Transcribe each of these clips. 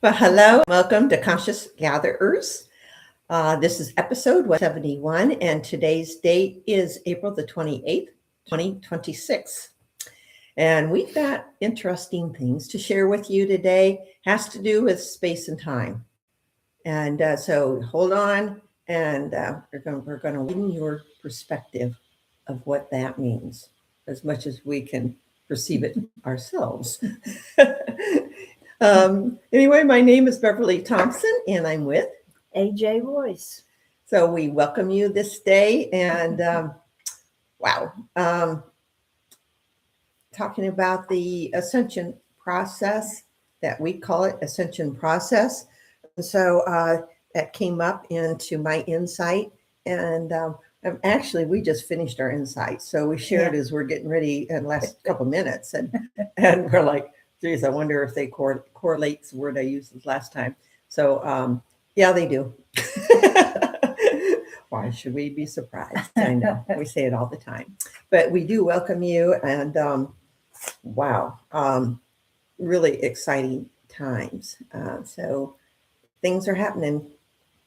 Well, hello, welcome to Conscious Gatherers. This is episode 171, and today's date is April the 28th, 2026. And we've got interesting things to share with you today. Has to do with space and time. And so hold on, and we're going to widen your perspective of what that means as much as we can perceive it ourselves. Anyway, my name is Beverly Thompson, and I'm with AJ Royce. So we welcome you this day, and talking about the ascension process that we call it ascension process. So that came up into my insight, and actually we just finished our insight. So we shared as we're getting ready in the last couple minutes, and we're like, geez, I wonder if they correlate the word I used this last time. So yeah, they do. Why should we be surprised? I know we say it all the time, but we do welcome you, and really exciting times. So things are happening,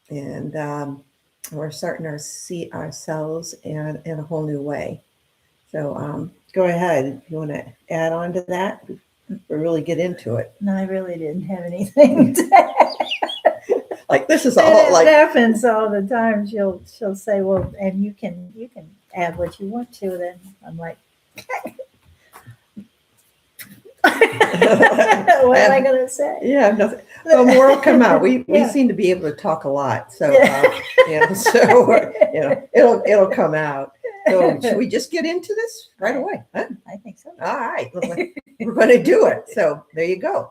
and we're starting to see ourselves in a whole new way. So go ahead if you want to add on to that. We really get into it. No, I really didn't have anything to like this is all like it happens all the time. She'll say, well, and you can add what you want to. Then I'm like, what am I going to say? Yeah, nothing. Well, more will come out. We seem to be able to talk a lot, so it'll come out. So should we just get into this right away? Huh? I think so. All right, we're going to do it. So there you go.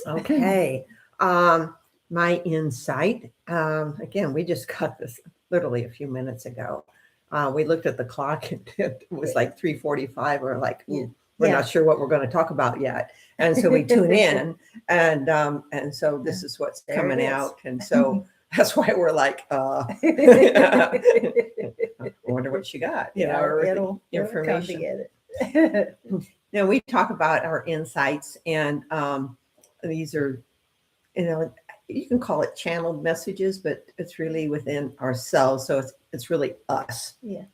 Okay. My insight. Again, we just got this literally a few minutes ago. We looked at the clock and it was like 3:45. We're like, we're not sure what we're going to talk about yet. And so we tune in, and so this is what's coming out. And so that's why we're like, I wonder what she got, it'll information. Come together. Now we talk about our insights, and these are, you can call it channeled messages, but it's really within ourselves. So it's really us. Yeah.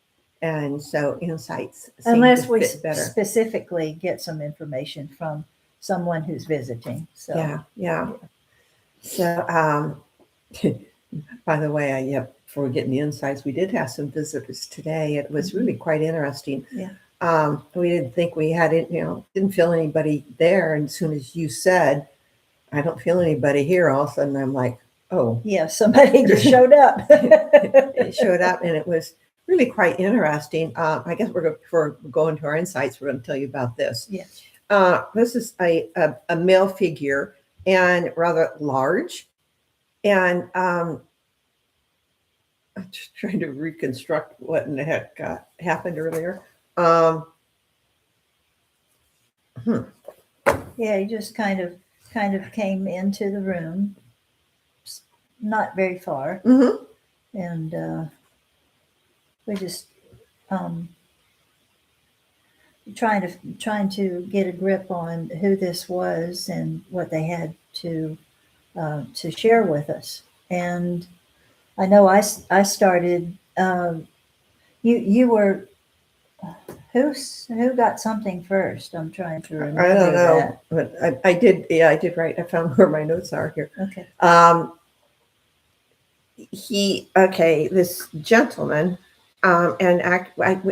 And so insights, unless we specifically get some information from someone who's visiting. So yeah. So by the way, before we get in the insights, we did have some visitors today. It was really quite interesting. Yeah. We didn't think we had it, didn't feel anybody there. And as soon as you said, I don't feel anybody here, all of a sudden I'm like, oh. Yeah, somebody just showed up. It showed up, and it was really quite interesting. I guess before we go into our insights, we're going to tell you about this. Yes. This is a male figure, and rather large. And I'm just trying to reconstruct what in the heck happened earlier. Yeah, he just kind of came into the room, not very far, and we just trying to get a grip on who this was and what they had to share with us. And I know I started. You were. Who got something first? I'm trying to remember. I don't know, but I did. Yeah, I did write. I found where my notes are here. Okay. This gentleman, and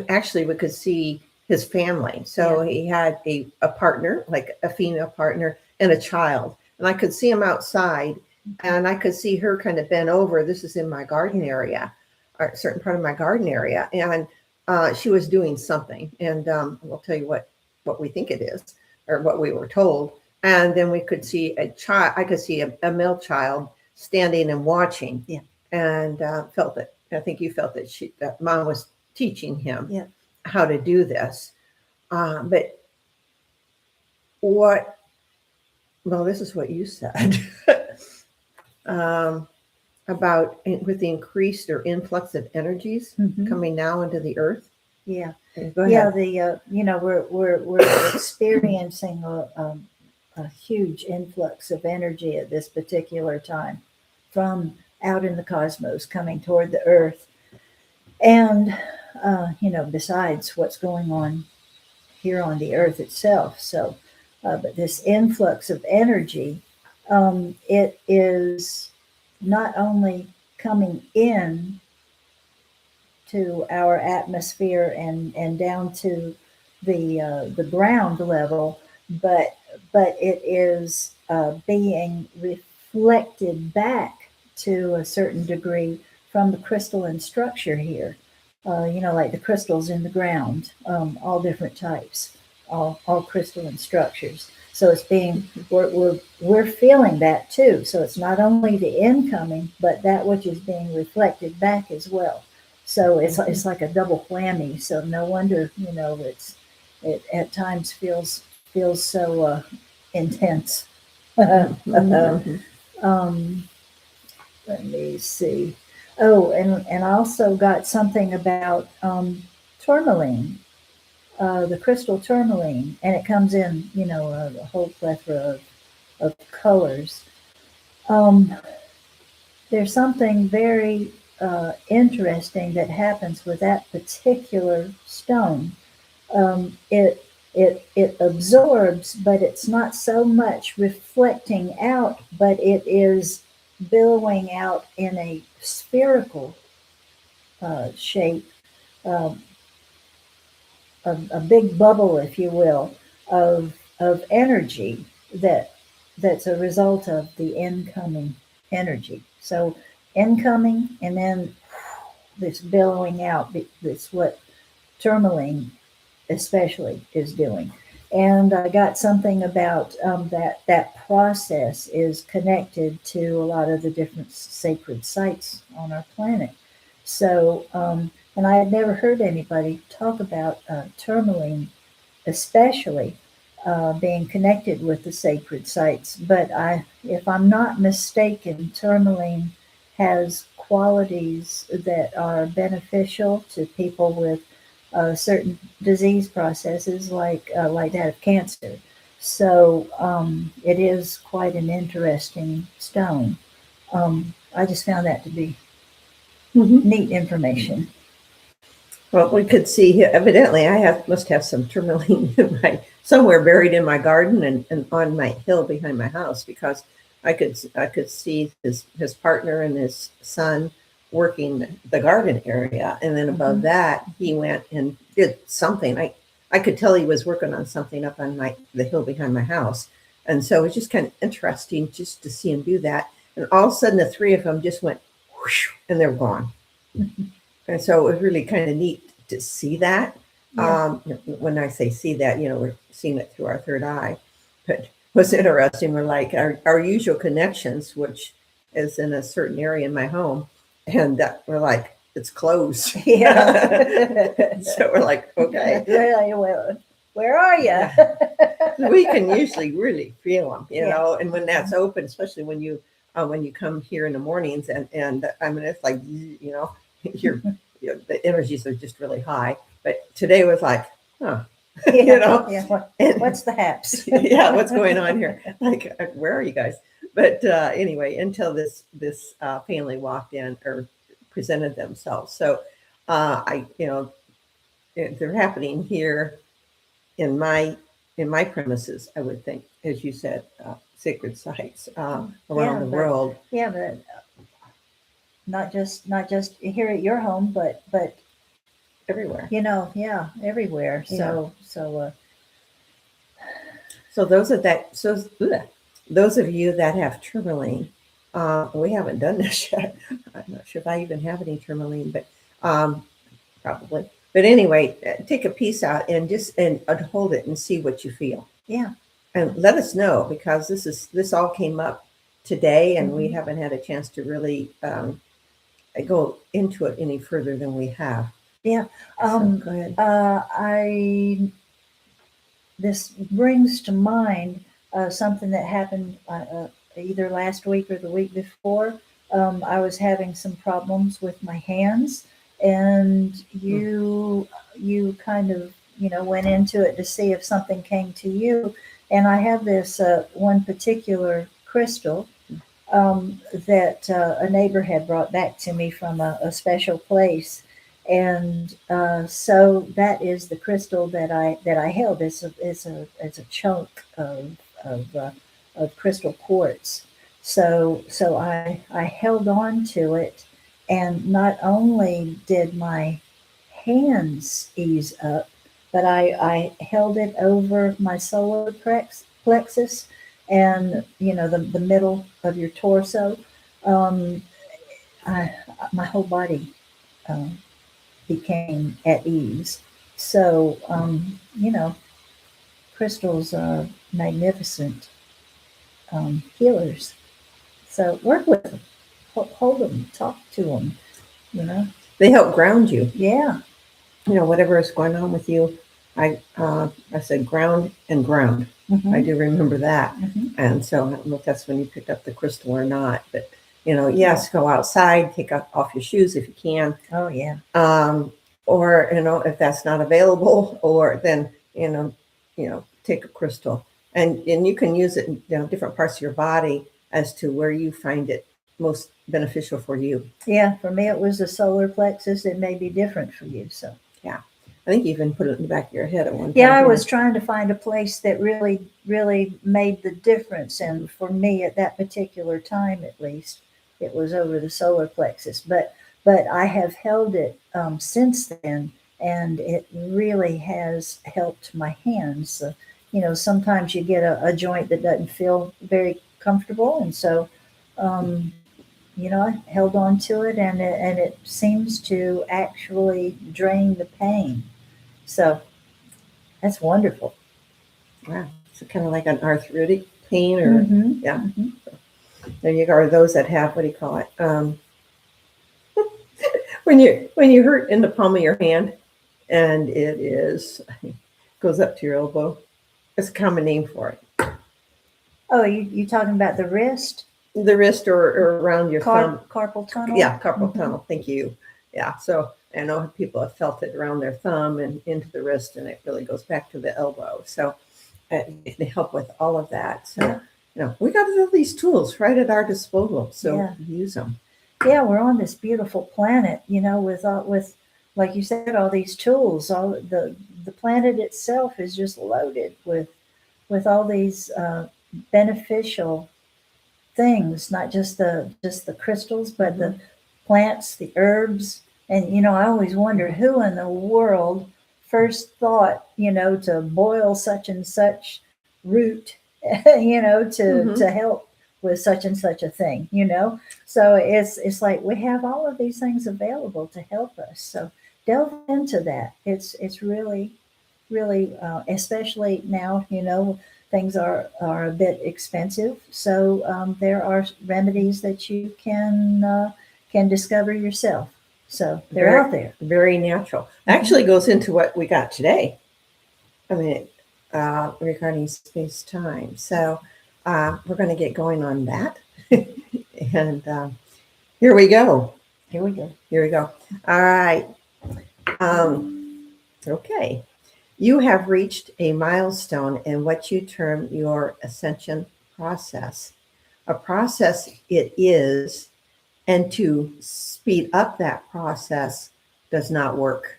actually we could see his family. So he had a partner, like a female partner, and a child. And I could see him outside, and I could see her kind of bent over. This is in my garden area, or a certain part of my garden area, and she was doing something, and we'll tell you what we think it is, or what we were told. And then we could see a child. I could see a male child standing and watching. Yeah. And felt that. I think you felt that mom was teaching him how to do this. But what? Well, this is what you said about with the increased or influx of energies coming now into the earth. Yeah. Go ahead. Yeah. We're experiencing a huge influx of energy at this particular time from out in the cosmos coming toward the Earth. And, besides what's going on here on the Earth itself. So, but this influx of energy, it is not only coming in to our atmosphere and down to the ground level, but it is being reflected back to a certain degree from the crystalline structure here. Like the crystals in the ground, all different types, all crystalline structures. So it's being we're feeling that too. So it's not only the incoming, but that which is being reflected back as well. So it's like a double whammy. So no wonder it at times feels so intense. Mhm. um, Let me see. Oh, and I also got something about tourmaline, the crystal tourmaline, and it comes in a whole plethora of colors. Um, there's something very interesting that happens with that particular stone. It absorbs, but it's not so much reflecting out, but it is billowing out in a spherical shape, um, a big bubble, if you will, of energy that's a result of the incoming energy. So incoming, and then this billowing out. That's what tourmaline especially is doing. And I got something about that process is connected to a lot of the different sacred sites on our planet. So, and I had never heard anybody talk about tourmaline, especially being connected with the sacred sites. But if I'm not mistaken, tourmaline has qualities that are beneficial to people with certain disease processes, like that of cancer. So it is quite an interesting stone. I just found that to be neat information. Well, we could see here, evidently I must have some tourmaline somewhere buried in my garden and on my hill behind my house, because I could see his partner and his son working the garden area, and then above that he went and did something. I could tell he was working on something up on the hill behind my house, and so it was just kind of interesting just to see him do that. And all of a sudden, the three of them just went whoosh, and they're gone. And so it was really kind of neat to see that. Yeah. When I say see that, we're seeing it through our third eye. But what's interesting, we're like our usual connections, which is in a certain area in my home, and we're like, it's closed. Yeah. So we're like, okay. Well, where are you? Yeah. We can usually really feel them, Yeah. and when that's open, especially when you come here in the mornings, and I mean, it's like, you're, the energies are just really high. But today was like, huh, Yeah. What's the haps? Yeah, what's going on here? Like, where are you guys? But anyway, until this family walked in or presented themselves, so they're happening here in my premises. I would think, as you said, sacred sites around the world. Yeah, but not just here at your home, but Everywhere. Yeah, everywhere. Yeah. So those those of you that have tourmaline, we haven't done this yet. I'm not sure if I even have any tourmaline, but probably. But anyway, take a piece out and just hold it and see what you feel. Yeah. And let us know, because this all came up today, and we haven't had a chance to really go into it any further than we have. Yeah. Go ahead. This brings to mind something that happened either last week or the week before. I was having some problems with my hands, and you kind of went into it to see if something came to you, And I have this one particular crystal that a neighbor had brought back to me from a special place. And so that is the crystal that I held. It's a chunk of crystal quartz. So I held on to it, and not only did my hands ease up, but I held it over my solar plexus and, the middle of your torso. Um, my whole body um, became at ease. So, crystals are magnificent healers. So work with them, hold them, talk to them, you know. They help ground you. Yeah. Whatever is going on with you. I said ground and ground. Mm-hmm. I do remember that. Mm-hmm. And so I don't know if that's when you picked up the crystal or not, but yes, go outside, take off your shoes if you can. Oh yeah. Or if that's not available, or then take a crystal, and you can use it in different parts of your body as to where you find it most beneficial for you. Yeah, for me it was the solar plexus. It may be different for you. So yeah, I think you even put it in the back of your head at one time. Yeah, I was trying to find a place that really, really made the difference. And for me at that particular time, at least, it was over the solar plexus. But I have held it since then, and it really has helped my hands. Sometimes you get a joint that doesn't feel very comfortable, and so I held on to it, and it seems to actually drain the pain. So that's wonderful. Wow. So kind of like an arthritic pain, or Mm-hmm. yeah. Mm-hmm. There you go. Or those that have, what do you call it? when you hurt in the palm of your hand, and it goes up to your elbow. It's a common name for it. Oh, you talking about the wrist? The wrist, or around your thumb. Carpal tunnel? Yeah, carpal tunnel. Thank you. Yeah. So I know people have felt it around their thumb and into the wrist, and it really goes back to the elbow. So it can help with all of that. So, we got all these tools right at our disposal. So use them. Yeah, we're on this beautiful planet, with like you said, all these tools. All the planet itself is just loaded with all these beneficial things, not just the crystals, but the plants, the herbs. And I always wonder who in the world first thought, to boil such and such root, to help with such and such a thing, So it's like we have all of these things available to help us. So delve into that. It's really, really, especially now, things are a bit expensive. So there are remedies that you can discover yourself. So they're out there. Very natural. Actually goes into what we got today. I mean, regarding space-time. So we're going to get going on that. And here we go. Here we go. Here we go. All right. Okay. You have reached a milestone in what you term your ascension process. A process it is, and to speed up that process does not work.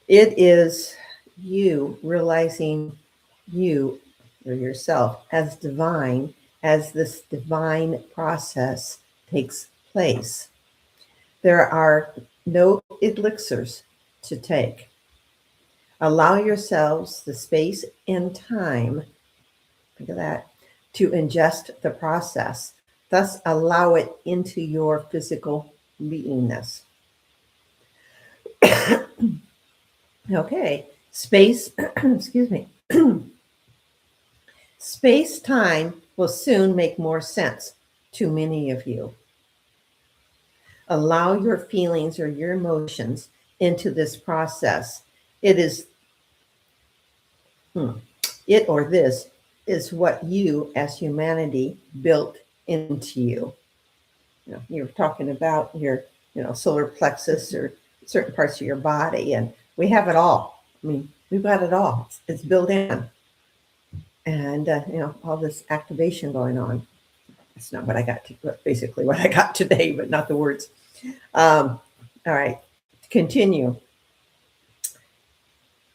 It is you realizing you or yourself as divine as this divine process takes place. There are no elixirs to take. Allow yourselves the space and time, think of that, to ingest the process. Thus, allow it into your physical beingness. Okay, space, excuse me. Space-time will soon make more sense to many of you. Allow your feelings or your emotions into this process. It or this is what you as humanity built into you. You're talking about your, solar plexus or certain parts of your body, and we have it all. I mean, we've got it all. It's built in. and all this activation going on. That's not what I got to, basically what I got today, but not the words. All right, continue.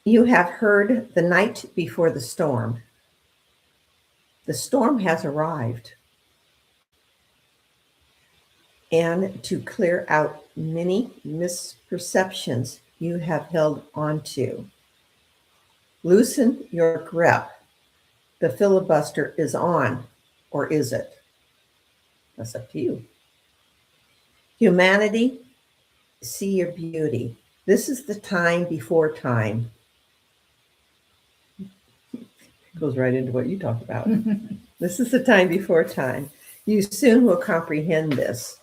You have heard the night before the storm. The storm has arrived, and to clear out many misperceptions you have held onto. Loosen your grip. The filibuster is on, or is it? That's up to you. Humanity, see your beauty. This is the time before time. Goes right into what you talked about. This is the time before time. You soon will comprehend this.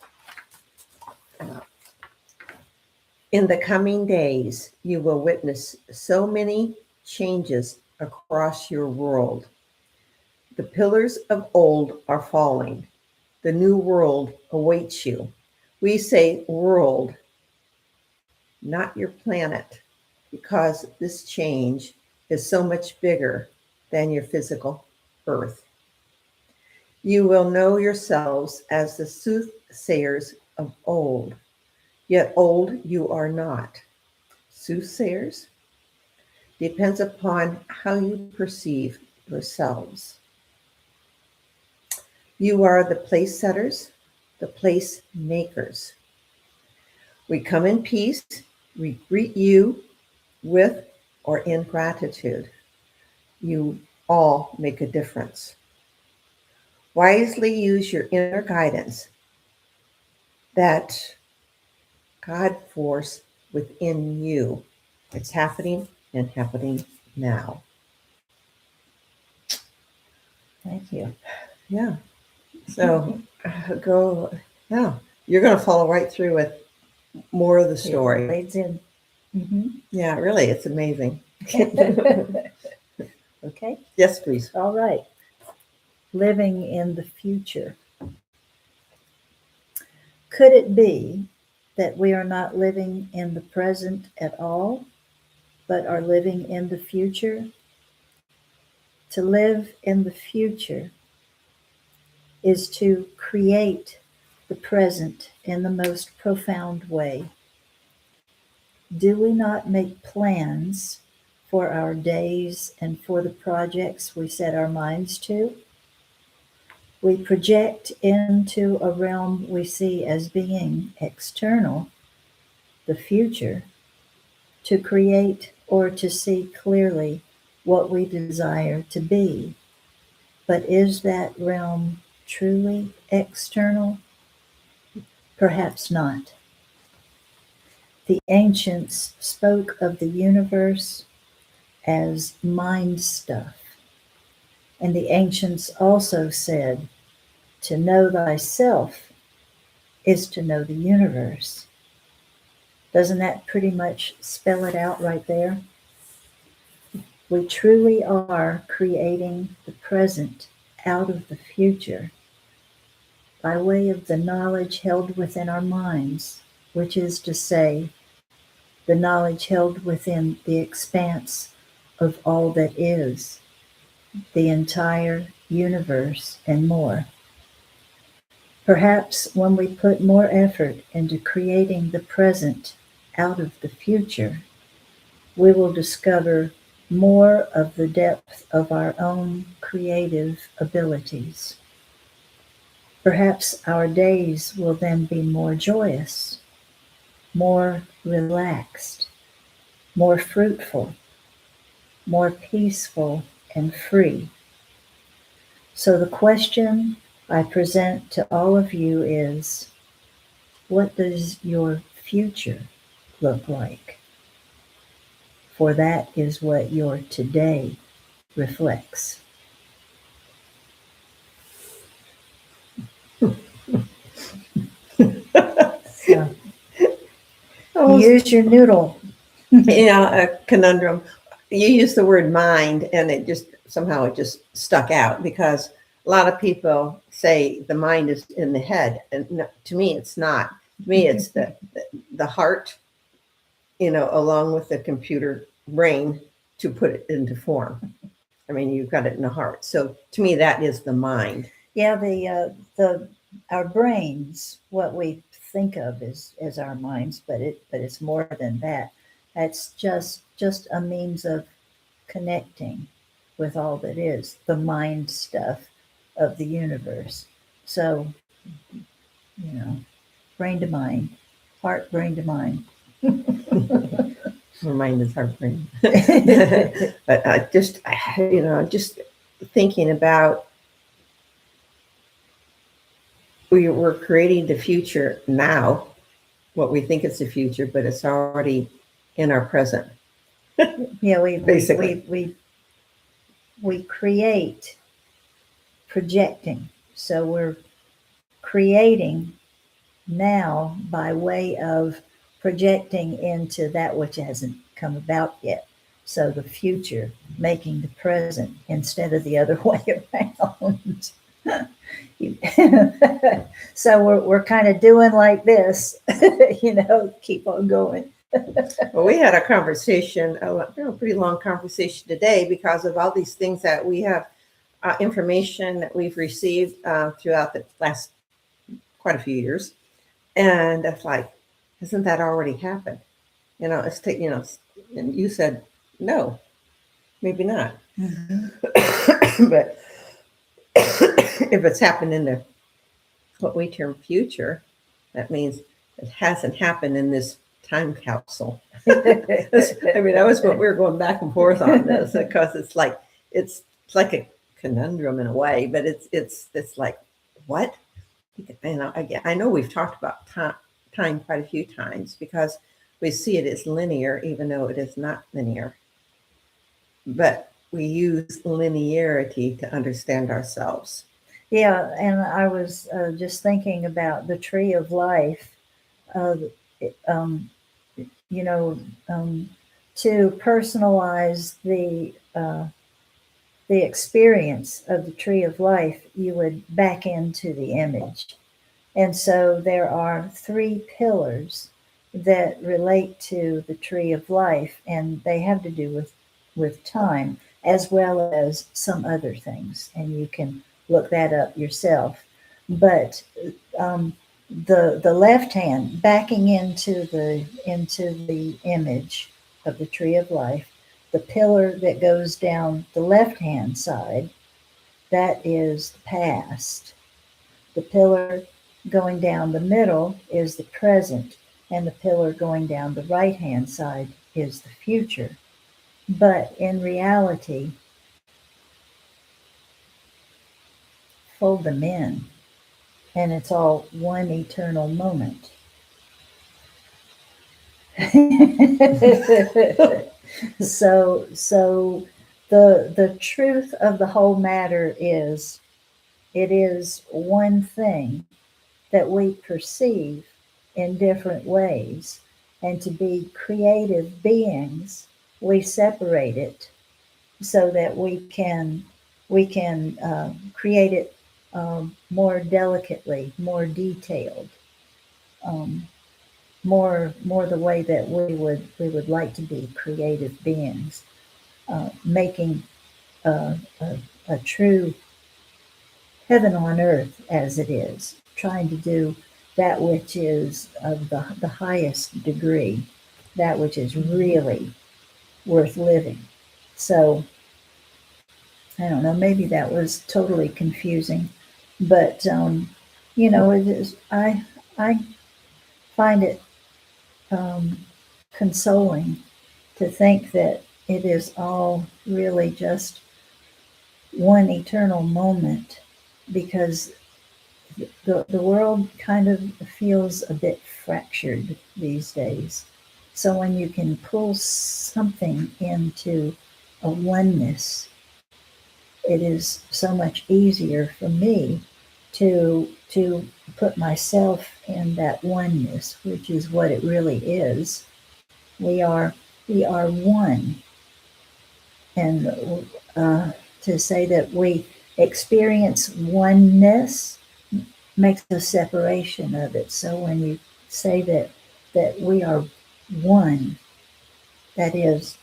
In the coming days, you will witness so many changes across your world. The pillars of old are falling. The new world awaits you. We say world, not your planet, because this change is so much bigger than your physical earth. You will know yourselves as the soothsayers of old, yet old you are not. Soothsayers depends upon how you perceive yourselves. You are the place setters, the place makers. We come in peace. We greet you with or in gratitude. You all make a difference. Wisely use your inner guidance, that God force within you. It's happening and happening now. Thank you. Yeah. So go, yeah. You're going to follow right through with more of the It story. leads in. Mhm. Yeah, really, it's amazing. Okay. Yes, please. All right. Living in the future. Could it be that we are not living in the present at all, but are living in the future? To live in the future is to create the present in the most profound way. Do we not make plans for our days and for the projects we set our minds to? We project into a realm we see as being external, the future, to create or to see clearly what we desire to be. But is that realm truly external? Perhaps not. The ancients spoke of the universe as mind stuff. And the ancients also said, to know thyself is to know the universe. Doesn't that pretty much spell it out right there? We truly are creating the present out of the future by way of the knowledge held within our minds, which is to say, the knowledge held within the expanse of all that is, the entire universe and more. Perhaps when we put more effort into creating the present out of the future, we will discover more of the depth of our own creative abilities. Perhaps our days will then be more joyous, more relaxed, more fruitful, more peaceful and free. So the question I present to all of you is, what does your future look like? For that is what your today reflects. So Oh, use your noodle. a conundrum. You use the word mind, and it just somehow it just stuck out because a lot of people say the mind is in the head, and no, to me, it's not. To me, it's the heart, along with the computer brain to put it into form. I mean, you've got it in the heart. So to me, that is the mind. Yeah, the our brains, what we think of as our minds, but it's more than that. It's just a means of connecting with all that is the mind stuff of the universe. So, you know, brain to mind, heart, brain to mind. My mind is our brain. But just thinking about we're creating the future now, what we think is the future, but it's already in our present. Yeah, Basically. we create projecting. So we're creating now by way of projecting into that which hasn't come about yet. So the future making the present instead of the other way around. So we're kind of doing like this, keep on going. Well, we had a conversation, pretty long conversation today because of all these things that we have, information that we've received throughout the last quite a few years. And it's like, hasn't that already happened? And you said, no, maybe not. But if it's happened in the what we term future, that means it hasn't happened in this time capsule. That was what we were going back and forth on this because it's like a conundrum in a way, but it's like what? Again, I know we've talked about time quite a few times because we see it as linear, even though it is not linear. But we use linearity to understand ourselves. Yeah, and I was just thinking about the tree of life. Uh, um, you know, to personalize the experience of the tree of life, you would back into the image. And so there are three pillars that relate to the tree of life, and they have to do with time as well as some other things. And you can look that up yourself. But the left hand backing into the image of the tree of life, the pillar that goes down the left hand side, that is the past. The pillar going down the middle is the present, and the pillar going down the right hand side is the future. But in reality, fold them in, and it's all one eternal moment. So the truth of the whole matter is it is one thing that we perceive in different ways, and to be creative beings we separate it so that we can create it more delicately, more detailed, um, more the way that we would like to be creative beings, making a true heaven on earth as it is, trying to do that which is of the highest degree, that which is really worth living. So I don't know, maybe that was totally confusing, but it is. I find it um, consoling to think that it is all really just one eternal moment, because the world kind of feels a bit fractured these days. So when you can pull something into a oneness, it is so much easier for me to put myself in that oneness, which is what it really is. We are we are one, and to say that we experience oneness makes a separation of it. So when you say that we are one, that is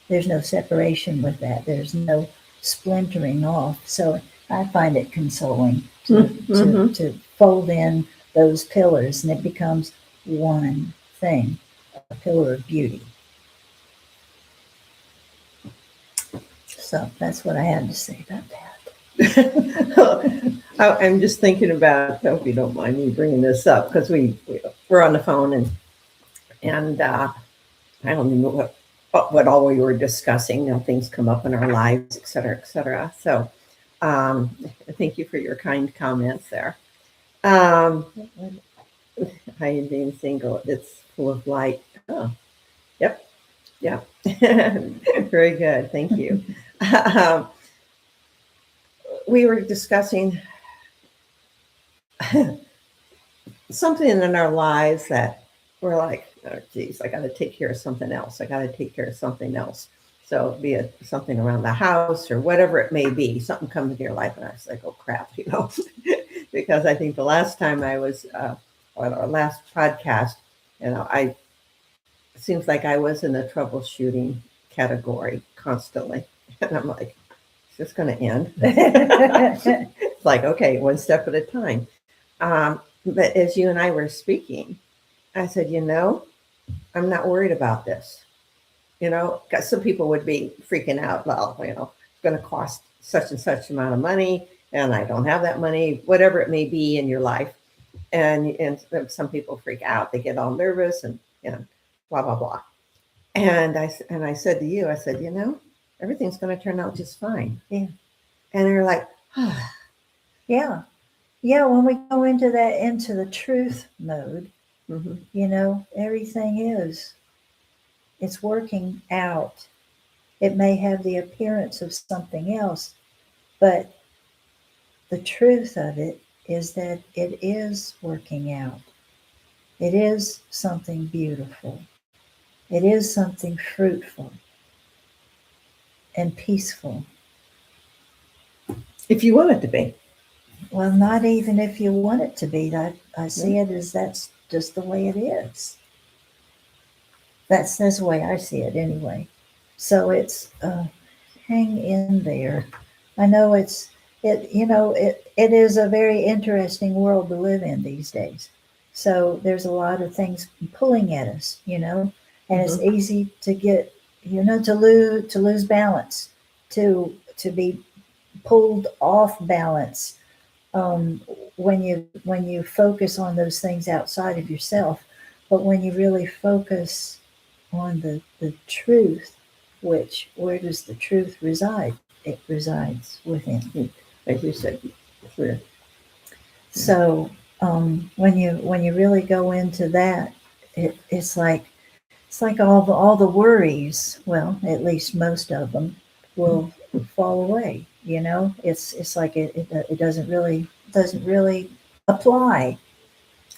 There's no separation with that. There's no splintering off. So I find it consoling Mm-hmm. to fold in those pillars, and it becomes one thing, a pillar of beauty. So that's what I had to say about that. I'm just thinking about. I hope you don't mind me bringing this up because we're on the phone and I don't know what all we were discussing. Things come up in our lives, et cetera, et cetera. So, um, thank you for your kind comments there. Um, I am being single. It's full of light. Oh, yep, yep. Very good. Thank you. Um, we were discussing something in our lives that we're like, oh, geez, I got to take care of something else. I got to take care of something else. So, be it something around the house or whatever it may be, something comes into your life, and I was like, oh crap, because I think the last time I was, on our last podcast, I it seems like I was in the troubleshooting category constantly, and I'm like, is this going to end? It's like, okay, one step at a time. But as you and I were speaking, I said, I'm not worried about this. Because some people would be freaking out. Well, it's going to cost such and such amount of money, and I don't have that money, whatever it may be in your life. And some people freak out. They get all nervous and blah blah blah. And I said to you, I said, everything's going to turn out just fine. Yeah. And they're like, Yeah. Yeah, when we go into the truth mode, everything it's working out. It may have the appearance of something else, but the truth of it is that it is working out. It is something beautiful. It is something fruitful and peaceful. if you want it to be. Well, not even if you want it to be. I see it as that's just the way it is. That's the way I see it anyway. So it's hang in there. I know it is a very interesting world to live in these days. So there's a lot of things pulling at us, and it's easy to get, to lose balance, to be pulled off balance, when you focus on those things outside of yourself. But when you really focus on the truth, where does the truth reside? It resides within. Like you said, clear. So when you really go into that, it's like all the worries. Well, at least most of them will fall away. It's like it doesn't really apply.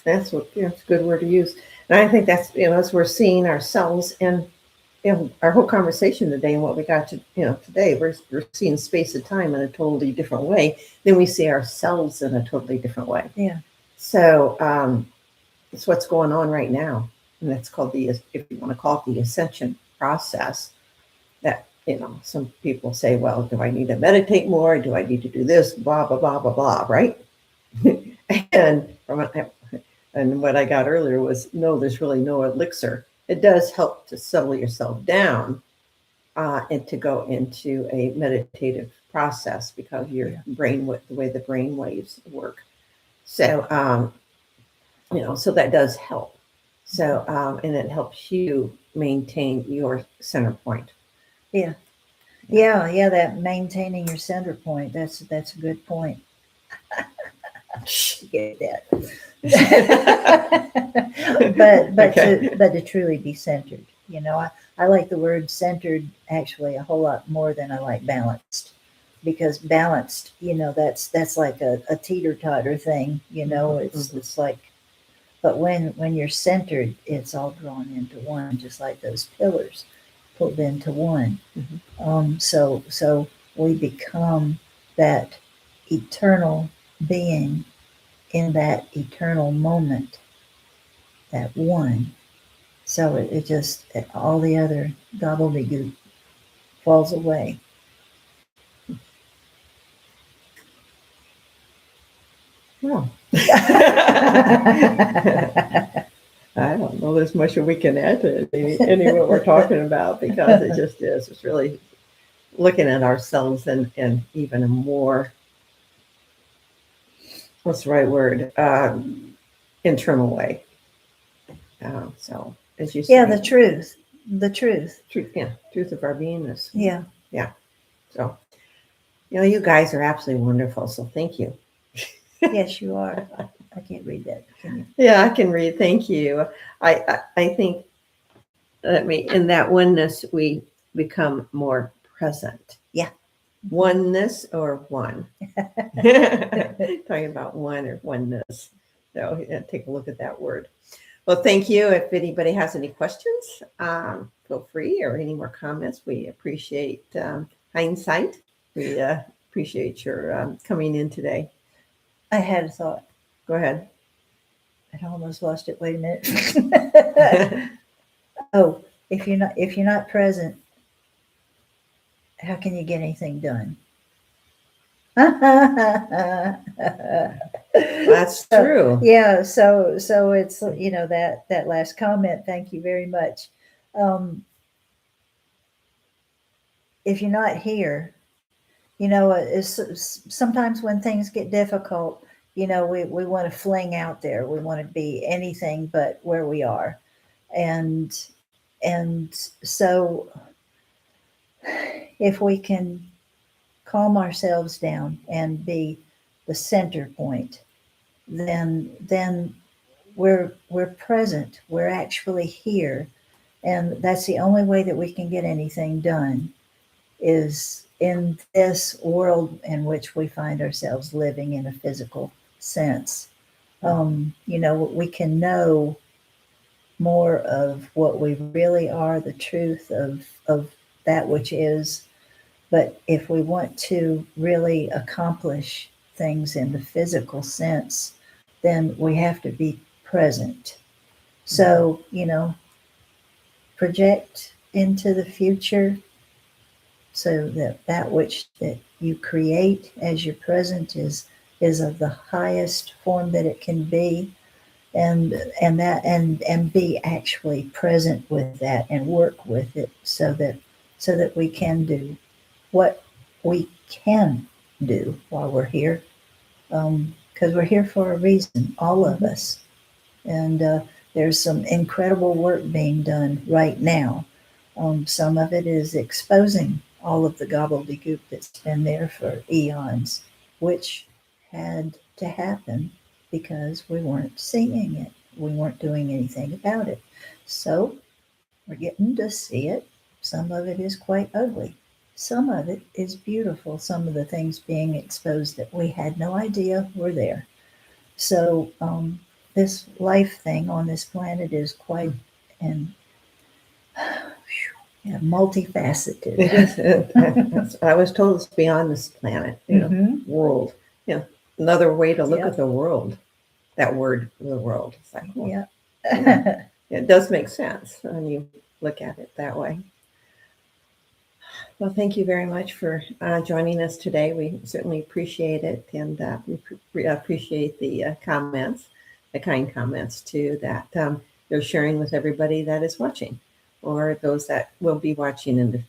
That's a good word to use. And I think that's, as we're seeing ourselves and, our whole conversation today and what we got to, today, we're seeing space and time in a totally different way than we see ourselves in a totally different way. Yeah. So, it's what's going on right now. And that's called if you want to call it the ascension process. That, some people say, well, do I need to meditate more? Do I need to do this? Blah, blah, blah, blah, blah, right? and what I got earlier was, no, there's really no elixir. It does help to settle yourself down and to go into a meditative process because your brain, the way the brain waves work. So, so that does help. So, and it helps you maintain your center point. Yeah. That maintaining your center point. That's a good point. Get that. but Okay. to truly be centered, I like the word centered actually a whole lot more than I like balanced, because balanced, that's like a teeter-totter thing, it's like, but when you're centered, it's all drawn into one, just like those pillars pulled into one. So we become that eternal being in that eternal moment, that one. So all the other gobbledygook falls away. Well, I don't know there's much we can add to any of what we're talking about, because it just is. It's really looking at ourselves in even a more, what's the right word, internal way. So as you say, Yeah, the truth. truth of our beingness. Yeah. So, you guys are absolutely wonderful. So thank you. Yes, you are. I can't read that. Can you? Yeah, I can read. Thank you. I think that in that oneness we become more present. Yeah. Oneness or one. Talking about one or oneness. So take a look at that word. Well, thank you. If anybody has any questions, feel free, or any more comments. We appreciate hindsight. We appreciate your coming in today. I had a thought. Go ahead. I almost lost it. Wait a minute. Oh, if you're not present, how can you get anything done? That's true. Yeah, so it's that last comment. Thank you very much. If you're not here, sometimes when things get difficult, we want to fling out there. We want to be anything but where we are, and so if we can calm ourselves down and be the center point, then we're present. We're actually here, and that's the only way that we can get anything done, is in this world in which we find ourselves living in a physical sense. We can know more of what we really are, the truth of that which is. But if we want to really accomplish things in the physical sense, then we have to be present. So, project into the future, so that which that you create as your present is of the highest form that it can be, and be actually present with that and work with it, so that we can do what we can do while we're here, because we're here for a reason, all of us. And there's some incredible work being done right now. Some of it is exposing all of the gobbledygook that's been there for eons, which had to happen because we weren't seeing it. We weren't doing anything about it. So we're getting to see it. Some of it is quite ugly. Some of it is beautiful. Some of the things being exposed that we had no idea were there. So this life thing on this planet is quite and multifaceted. It is. I was told it's beyond this planet, world. Another way to look at the world. That word, the world. It's like, well, Yeah. it does make sense when you look at it that way. Well, thank you very much for joining us today. We certainly appreciate it, and we appreciate the comments, the kind comments too, that you're sharing with everybody that is watching, or those that will be watching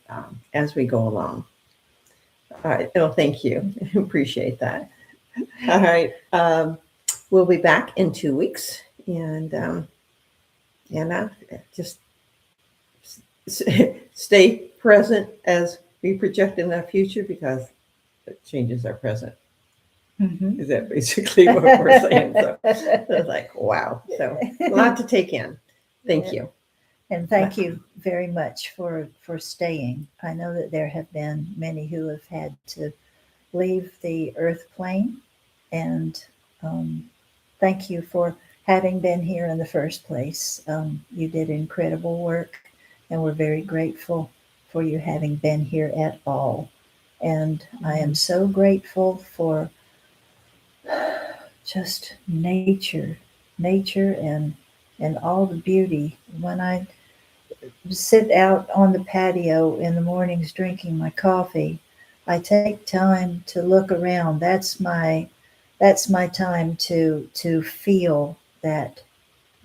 as we go along. All right. Well, thank you. Appreciate that. All right. We'll be back in 2 weeks, and just stay present as we project in the future, because it changes our present. Mhm. Is that basically what we're saying? So it's like, wow. So a lot to take in. Thank you. And thank you very much for staying. I know that there have been many who have had to leave the earth plane, and thank you for having been here in the first place. You did incredible work, and we're very grateful for you having been here at all. And I am so grateful for just nature and all the beauty. sit out on the patio in the mornings drinking my coffee, I take time to look around. That's my time to feel that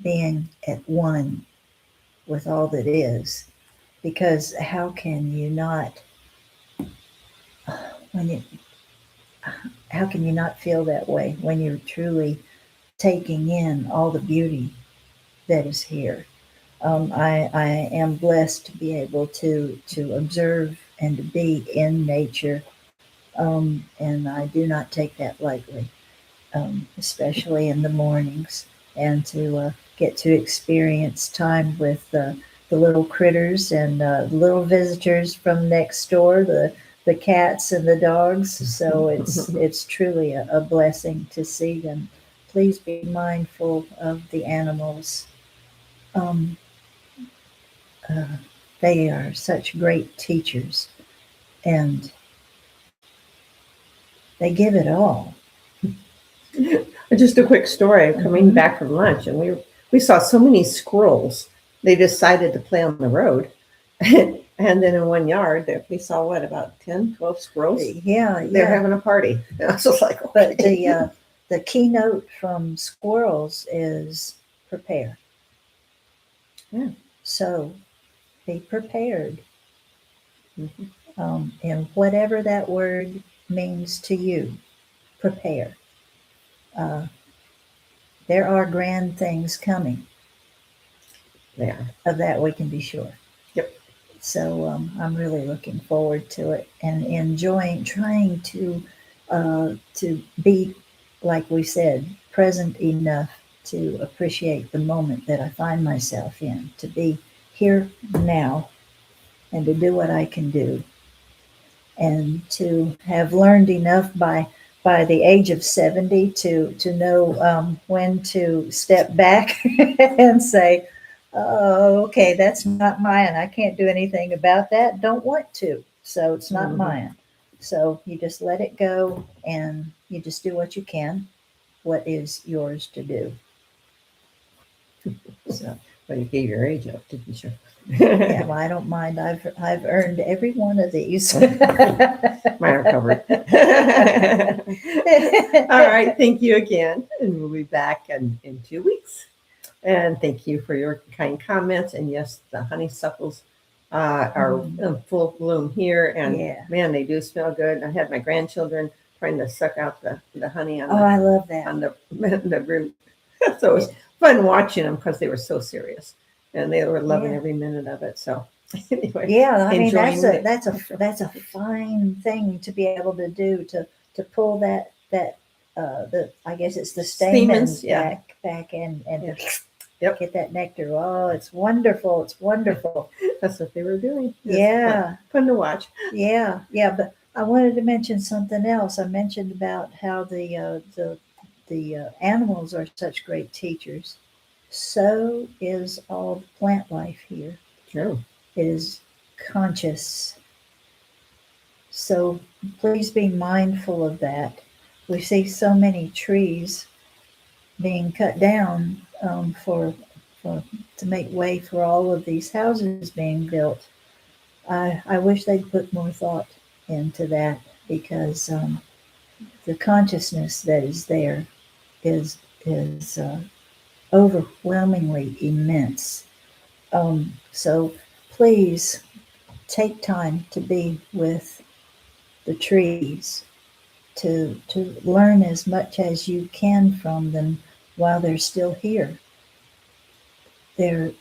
being at one with all that is. Because how can you not when you how can you not feel that way when you're truly taking in all the beauty that is here? I am blessed to be able to observe and to be in nature, and I do not take that lightly, especially in the mornings, and to get to experience time with the little critters and little visitors from next door, the cats and the dogs. So it's truly a blessing to see them. Please be mindful of the animals. Um, uh, they are such great teachers, and they give it all. Just a quick story. Coming Mhm. back from lunch, and we saw so many squirrels. They decided to play on the road, and then in one yard, we saw what, about 10, 12 squirrels. Yeah, They're yeah. having a party. I was just like, But okay. the keynote from squirrels is prepare. Yeah. So be prepared, Mhm. and whatever that word means to you, prepare. Uh, there are grand things coming. Yeah. Of that we can be sure. Yep. So I'm really looking forward to it and enjoying trying to be, like we said, present enough to appreciate the moment that I find myself in, to be here now and to do what I can do, and to have learned enough by the age of 70 to know when to step back and say, oh, okay, that's not mine. I can't do anything about that. Don't want to. So it's not Mhm. mine. So you just let it go and you just do what you can, what is yours to do. So Well, you gave your age up, didn't you? yeah, well, I don't mind. I've earned every one of these. Mine are covered. All right. Thank you again. And we'll be back in 2 weeks. And thank you for your kind comments. And yes, the honeysuckles are in full bloom here. And Yeah. man, they do smell good. I had my grandchildren trying to suck out the honey on Oh, I love that. the root. So it was fun watching them because they were so serious. And they were loving Yeah. every minute of it. So anyway, Yeah, I mean enjoying that's a fine thing to be able to do, to pull that the I guess it's the stamen Siemens, yeah. back and Yeah. Yep. get that nectar. Oh, it's wonderful. It's wonderful. That's what they were doing. Yeah. Fun to watch. Yeah, yeah, but I wanted to mention something else. I mentioned about how the animals are such great teachers. So is all the plant life here. True. It is conscious. So please be mindful of that. We see so many trees being cut down for to make way for all of these houses being built. I wish they'd put more thought into that, because the consciousness that is there is overwhelmingly immense. So please take time to be with the trees, to learn as much as you can from them while they're still here. They're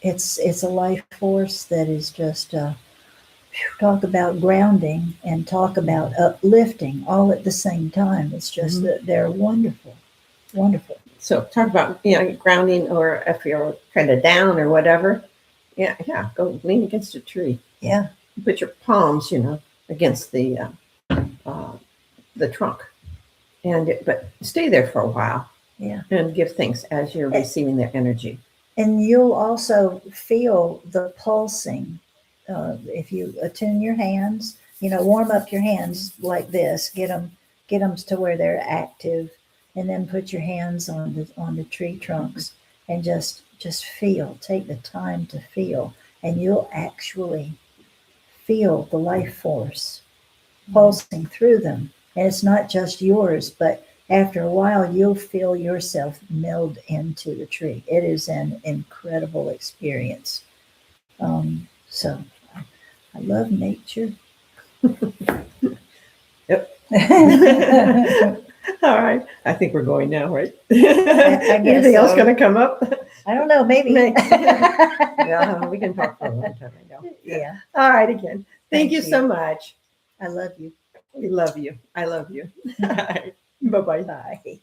it's a life force that is just talk about grounding and talk about uplifting all at the same time. It's just that they're wonderful, wonderful. So talk about grounding, or if you're kind of down or whatever. Yeah. Go lean against a tree. Yeah, Put your palms, against uh, the trunk, but stay there for a while. yeah. And give thanks as you're receiving their energy. And you'll also feel the pulsing. If you attune your hands, warm up your hands like this, get them to where they're active, and then put your hands on the tree trunks and just just feel, take the time to feel, and you'll actually feel the life force pulsing through them. And it's not just yours, but after a while, you'll feel yourself meld into the tree. It is an incredible experience. So I love nature. Yep. I All right. I think we're going now, right? guess Anything else so. going to come up? don't know, maybe. Yeah, we can talk for a long time, I know. Yeah, All right, again. Thank Thank you you. so much. I love you. We love you. I love you. All right. Bye-bye. Bye.